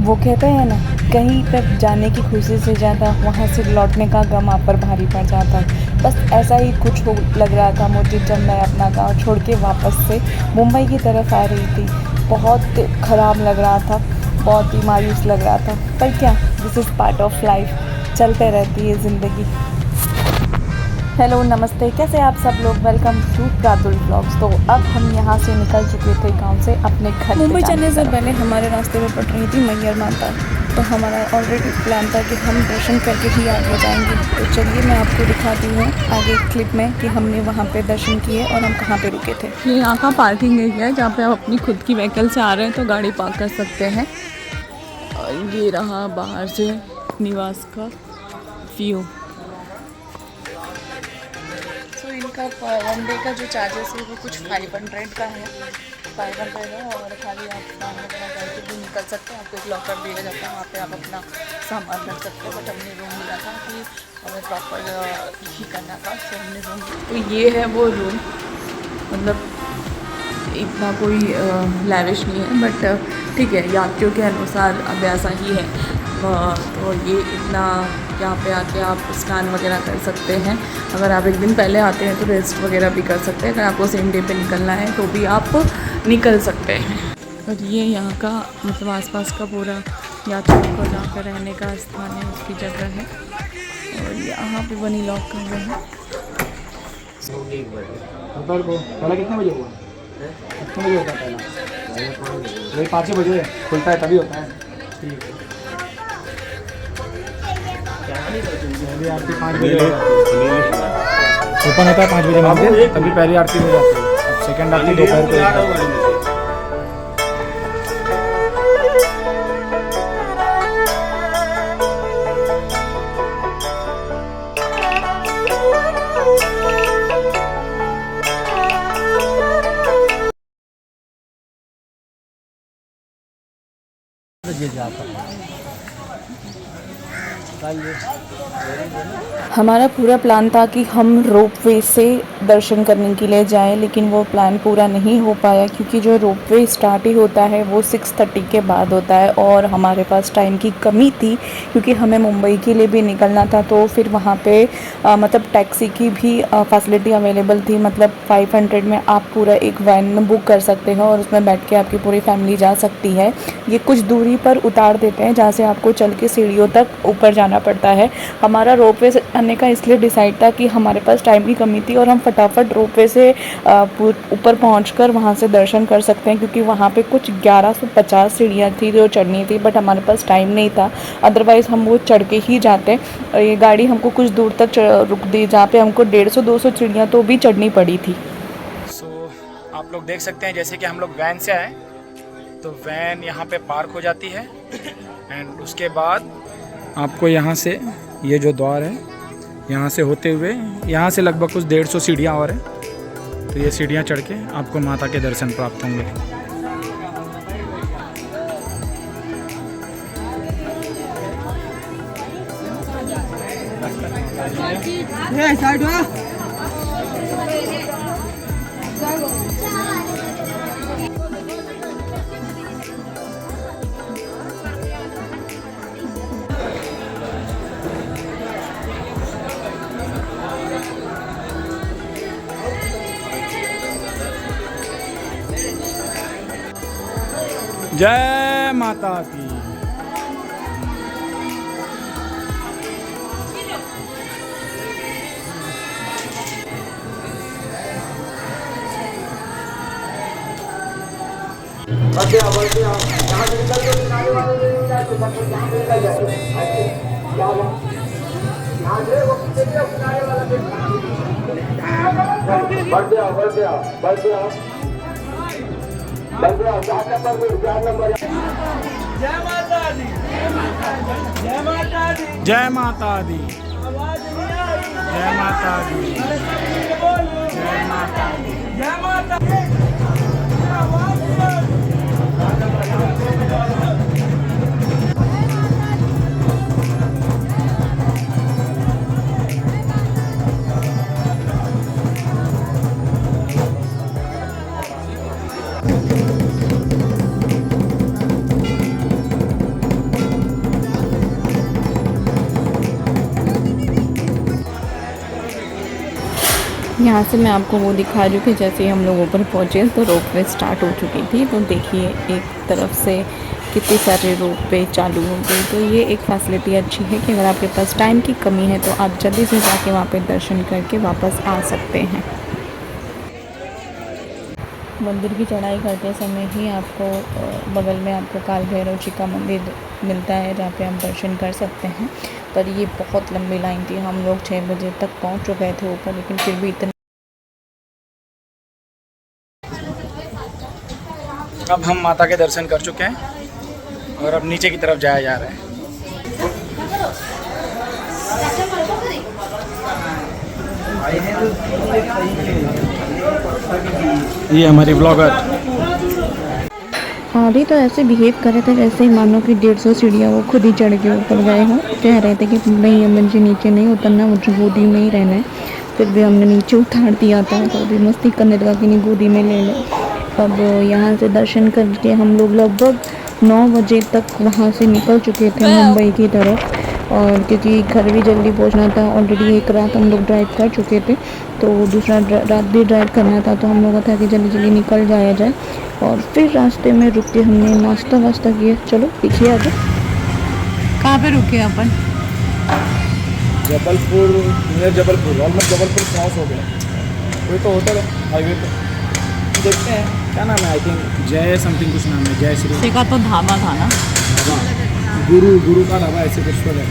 वो कहते हैं ना, कहीं पर जाने की खुशी से ज़्यादा वहाँ से लौटने का गम आप पर भारी पड़ जाता है। बस ऐसा ही कुछ हो लग रहा था मुझे जब मैं अपना गांव छोड़ के वापस से मुंबई की तरफ आ रही थी। बहुत ख़राब लग रहा था, बहुत ही मायूस लग रहा था, पर क्या, this is part of life, चलते रहती है ज़िंदगी। हेलो नमस्ते, कैसे आप सब लोग। Welcome to Pratul blogs. तो अब हम यहाँ से निकल चुके थे गांव से अपने घर मुंबई जाने से पहले हमारे रास्ते में पड़ रही थी मैहर माता। तो हमारा ऑलरेडी प्लान था कि हम दर्शन करके ही आगे जाएंगे। तो चलिए मैं आपको दिखाती हूँ आगे क्लिप में कि हमने वहाँ पे दर्शन किए और हम कहाँ पे रुके थे। ये यहाँ का पार्किंग एरिया है जहाँ पे आप अपनी खुद की व्हीकल से आ रहे हैं तो गाड़ी पार्क कर सकते हैं। और ये रहा बाहर से निवास का व्यू। तो इनका वन डे का जो चार्जेस है वो कुछ 500 का है, 500 है। और खाली आप सामान अपना करके भी निकल सकते हैं। आपको एक लॉकर दिया जाता है, वहाँ पे आप अपना सामान रख सकते हैं। बट हमने रूम लिया था कि हमें प्रॉपर ही करना था, तो हमने रूम। तो ये है वो रूम, मतलब इतना कोई लैविश नहीं है बट ठीक है, यात्रियों के अनुसार अब ऐसा ही है। तो ये इतना, यहाँ पे आके आप स्नान वगैरह कर सकते हैं। अगर आप एक दिन पहले आते हैं तो रेस्ट वगैरह भी कर सकते हैं। अगर आपको सेम डे पे निकलना है तो भी आप निकल सकते हैं। और ये यहाँ का मतलब आसपास का पूरा यात्रियों को जाकर रहने का स्थान है, उसकी जगह है। और यहाँ पे बनी लॉक कर रहे हैं। दोपहर को पहला कितने बजे हुआ? कितने बजे होता है पहला? वही 5 बजे खुलता है, तभी होता है। ठीक है, पहली आरती 5 बजे ओपन होता है, 5 बजे मंदिर, तभी पहली आरती हो जाती है। अब सेकेंड आरती दोपहर को। ये जाता हमारा पूरा प्लान था कि हम रोपवे से दर्शन करने के लिए जाएं, लेकिन वो प्लान पूरा नहीं हो पाया क्योंकि जो रोपवे स्टार्ट ही होता है वो 6:30 के बाद होता है। और हमारे पास टाइम की कमी थी क्योंकि हमें मुंबई के लिए भी निकलना था। तो फिर वहाँ पे मतलब टैक्सी की भी फैसिलिटी अवेलेबल थी। मतलब 500 में आप पूरा एक वैन बुक कर सकते हो और उसमें बैठ के आपकी पूरी फैमिली जा सकती है। ये कुछ दूरी पर उतार देते हैं जहाँ से आपको चल के सीढ़ियों तक ऊपर जाना पड़ता है। हमारा रोपवे से आने का इसलिए डिसाइड था कि हमारे पास टाइम की कमी थी और हम फटाफट रोपवे से ऊपर पहुंचकर वहां से दर्शन कर सकते हैं, क्योंकि वहां पे कुछ 1150 सीढ़ियाँ थी जो चढ़नी थी। बट हमारे पास टाइम नहीं था, अदरवाइज़ हम वो चढ़ के ही जाते। और ये गाड़ी हमको कुछ दूर तक रुक दी जहाँ पे हमको 150-200 सीढ़ियाँ तो भी चढ़नी पड़ी थी। आप लोग देख सकते हैं जैसे कि हम लोग वैन से आए तो वैन यहाँ पे पार्क हो जाती है। एंड उसके बाद आपको यहाँ से ये जो द्वार है, यहाँ से होते हुए यहाँ से लगभग कुछ 150 सीढ़ियाँ और हैं। तो ये सीढ़ियाँ चढ़ के आपको माता के दर्शन प्राप्त होंगे। जय माता की। जय माता दी, जय माता दी, जय माता दी, जय माता दी। यहाँ से मैं आपको वो दिखा रही हूँ कि जैसे ही हम लोग ऊपर पहुँचे तो रोपवे स्टार्ट हो चुकी थी। तो देखिए एक तरफ से कितने सारे रोपवे चालू हो गए। तो ये एक फैसिलिटी अच्छी है कि अगर आपके पास टाइम की कमी है तो आप जल्दी से जाके वहाँ पे दर्शन करके वापस आ सकते हैं। मंदिर की चढ़ाई करते समय ही आपको बगल में आपको काल भैरव जी का मंदिर मिलता है जहाँ पे आप दर्शन कर सकते हैं। पर ये बहुत लंबी लाइन थी, हम लोग 6 बजे तक पहुँच चुके थे ऊपर, लेकिन फिर भी इतना। अब हम माता के दर्शन कर चुके हैं और अब नीचे की तरफ जाया जा रहा है। ये हमारे ब्लॉगर अभी तो ऐसे बिहेव कर रहे थे जैसे ही मानो कि 150 सीढ़ियाँ वो खुद ही चढ़ के ऊपर गए हों। कह रहे थे कि नहीं मुझे नीचे नहीं उतरना, मुझे गोदी में ही रहना है। फिर भी हमने नीचे उतार दिया था, तो भी मस्ती करने लगा कि नहीं गोदी में ले लो। अब यहाँ से दर्शन करके हम लोग लगभग 9 बजे तक वहाँ से निकल चुके थे मुंबई की तरफ। और क्योंकि घर भी जल्दी पहुँचना था, ऑलरेडी एक रात हम लोग ड्राइव कर चुके थे, तो दूसरा रात भी ड्राइव करना था। तो हम लोगों था कि जल्दी जल्दी निकल जाया जाए। और फिर रास्ते में रुक के हमने नाश्ता वास्ता किया। चलो पीछे आ जाओ। कहाँ पे रुके अपन? Jabalpur, near Jabalpur, almost Jabalpur cross हो गया। कोई तो होटल है हाईवे पे, देखते हैं क्या नाम है। आई थिंक जय समथिंग कुछ नाम है, जय श्री का तो ढाबा था ना, गुरु का ढाबा ऐसे कुछ तो है।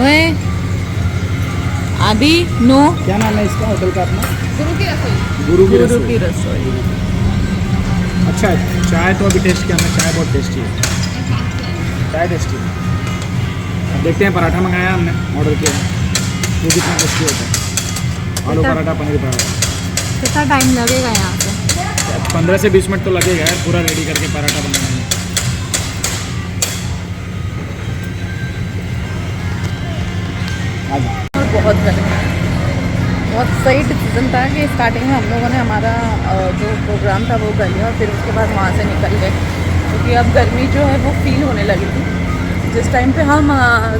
ओए आदि नो, क्या नाम है इसका होटल का अपना? गुरु की रसोई। गुरु की रसोई। अच्छा है। चाय तो अभी टेस्ट किया हमने, चाय बहुत टेस्टी है, चाय टेस्टी है। अब देखते हैं, पराठा मंगाया हमने, ऑर्डर किया वो कितना टेस्टी होता है। आलू पराठा, पनीर पराठा। कितना टाइम लगेगा यहाँ से? 15 से 20 मिनट तो लगेगा यार पूरा रेडी करके पराठा बनाने में। और बहुत गर्मी, बहुत सही डिसीजन था कि स्टार्टिंग में हम लोगों ने हमारा जो प्रोग्राम था वो कर लिया और फिर उसके बाद वहाँ से निकल गए, क्योंकि अब गर्मी जो है वो फील होने लगी थी। जिस टाइम पे हम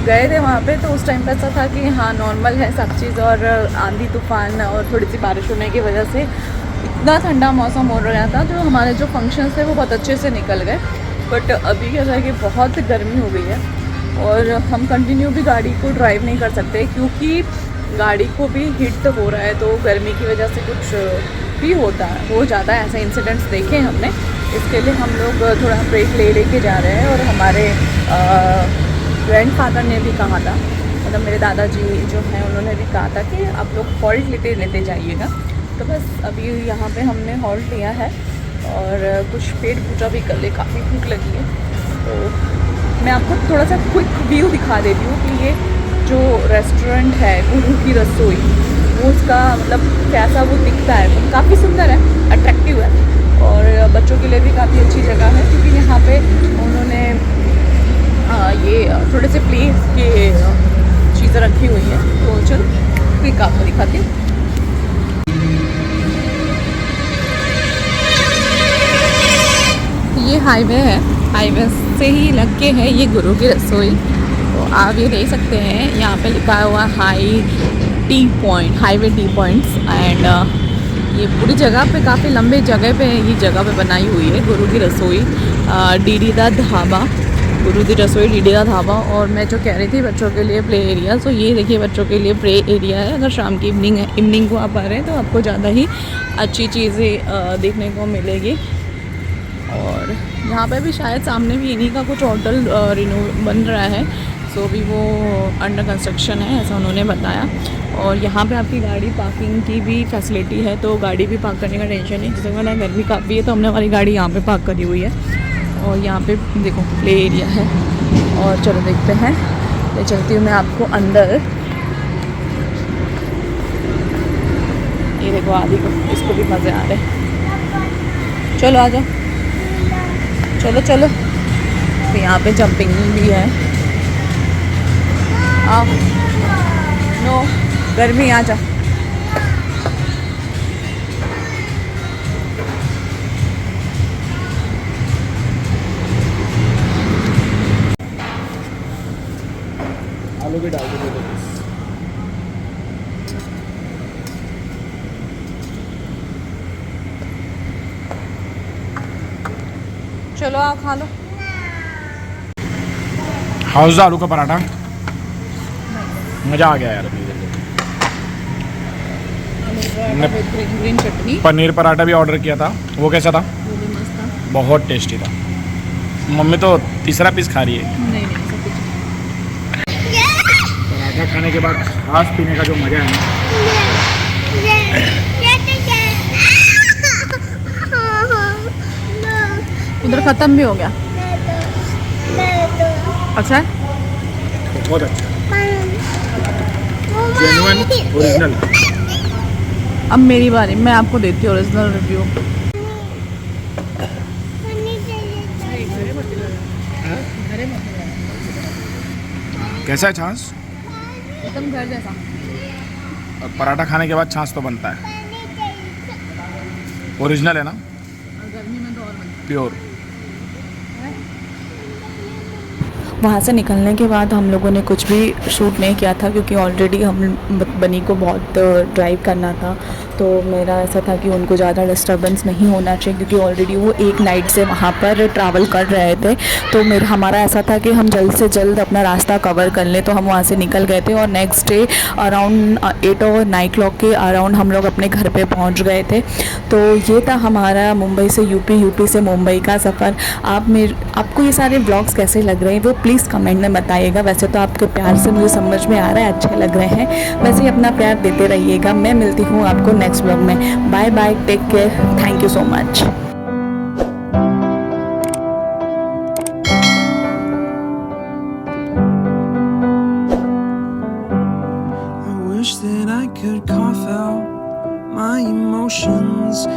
गए थे वहाँ पे, तो उस टाइम पे ऐसा था कि हाँ नॉर्मल है सब चीज़, और आंधी तूफान और थोड़ी सी बारिश होने की वजह से इतना ठंडा मौसम हो रहा था, जो हमारे जो फंक्शंस थे वो बहुत अच्छे से निकल गए। बट अभी क्या है कि बहुत गर्मी हो गई है और हम कंटिन्यू भी गाड़ी को ड्राइव नहीं कर सकते, क्योंकि गाड़ी को भी हीट तो हो रहा है, तो गर्मी की वजह से कुछ भी हो जाता है। ऐसे इंसिडेंट्स देखे हमने, इसके लिए हम लोग थोड़ा ब्रेक लेके जा रहे हैं। और हमारे ग्रैंडफादर ने भी कहा था, मतलब मेरे दादाजी जो हैं उन्होंने भी कहा था कि आप लोग हॉल्ट लेते जाइएगा। तो बस अभी यहाँ पे हमने हॉल्ट लिया है और कुछ पेट पूजा भी कर ले, काफ़ी भूख लगी है। तो मैं आपको थोड़ा सा क्विक व्यू दिखा देती हूँ कि ये जो रेस्टोरेंट है गुरु की रसोई, वो उसका मतलब कैसा वो दिखता है। तो काफ़ी सुंदर है, अट्रैक्टिव है और बच्चों के लिए भी काफ़ी अच्छी जगह है, क्योंकि यहाँ पे उन्होंने ये थोड़े से प्ले के चीज़ें रखी हुई हैं। तो चलो क्विक आपको दिखाती हूँ। ये हाईवे है, हाईवे से ही लग के है ये गुरु की रसोई। तो आप ये देख सकते हैं यहाँ पे लिखा हुआ हाईवे टी पॉइंट्स। एंड ये पूरी जगह पे काफ़ी लंबे जगह पे ये जगह पे बनाई हुई है गुरु की रसोई, डीडी दा ढाबा, गुरु की रसोई डीडी दा ढाबा। और मैं जो कह रही थी बच्चों के लिए प्ले एरिया, तो ये देखिए बच्चों के लिए प्ले एरिया है। अगर शाम की इवनिंग को आप आ रहे हैं तो आपको ज़्यादा ही अच्छी चीज़ें देखने को मिलेगी। और यहाँ पे भी शायद सामने भी इन्हीं का कुछ होटल बन रहा है, सो भी वो अंडर कंस्ट्रक्शन है ऐसा उन्होंने बताया। और यहाँ पे आपकी गाड़ी पार्किंग की भी फैसिलिटी है, तो गाड़ी भी पार्क करने का टेंशन नहीं। जैसे मैंने गर्मी काफ़ी है तो हमने हमारी गाड़ी यहाँ पे पार्क करी हुई है। और यहाँ पे देखो प्ले एरिया है। और चलो देखते हैं, ले चलती हूँ मैं आपको अंदर। ये देखो आदि को, इसको भी मज़े आ रहे हैं। चलो आ जाओ, चलो चलो। तो यहाँ पे जंपिंग भी है। आओ, नो गर्मी, आ जाओ। आलू भी डाल दो। चलो आप खा लो। हाउस आलू का पराठा, मज़ा आ गया यार। ग्रीन चटनी, पनीर पराठा भी ऑर्डर किया था, वो कैसा था? वो भी मस्त था। बहुत टेस्टी था। मम्मी तो तीसरा पीस खा रही है। नहीं नहीं सब कुछ। पराठा खाने के बाद छाछ पीने का जो मज़ा है ना, उधर ख़त्म भी हो गया। अच्छा है? बहुत अच्छा, जेन्युइन ओरिजिनल। अब मेरी बारी, मैं आपको देती हूँ ओरिजिनल रिव्यू। कैसा है छाछ? एकदम घर जैसा। और पराठा खाने के बाद छाछ तो बनता है, ओरिजिनल है ना, और गर्मी में तो और बनता प्योर। वहाँ से निकलने के बाद हम लोगों ने कुछ भी शूट नहीं किया था क्योंकि ऑलरेडी हम बनी को बहुत ड्राइव करना था। तो मेरा ऐसा था कि उनको ज़्यादा डिस्टर्बेंस नहीं होना चाहिए क्योंकि ऑलरेडी वो एक नाइट से वहाँ पर ट्रैवल कर रहे थे। तो हमारा ऐसा था कि हम जल्द से जल्द अपना रास्ता कवर कर लें, तो हम वहाँ से निकल गए थे और नेक्स्ट डे अराउंड 8 और 9 o'clock के अराउंड हम लोग अपने घर पे पहुँच गए थे। तो ये था हमारा मुंबई से यूपी, यूपी से मुंबई का सफ़र। आपको ये सारे ब्लॉग्स कैसे लग रहे हैं वो प्लीज़ कमेंट में बताइएगा। वैसे तो आपके प्यार से मुझे समझ में आ रहा है, अच्छे लग रहे हैं। वैसे ही अपना प्यार देते रहिएगा। मैं मिलती हूँ आपको नेक्स्ट ब्लॉग में। Bye bye, take care, thank you so much. I wish that I could cough out my emotions.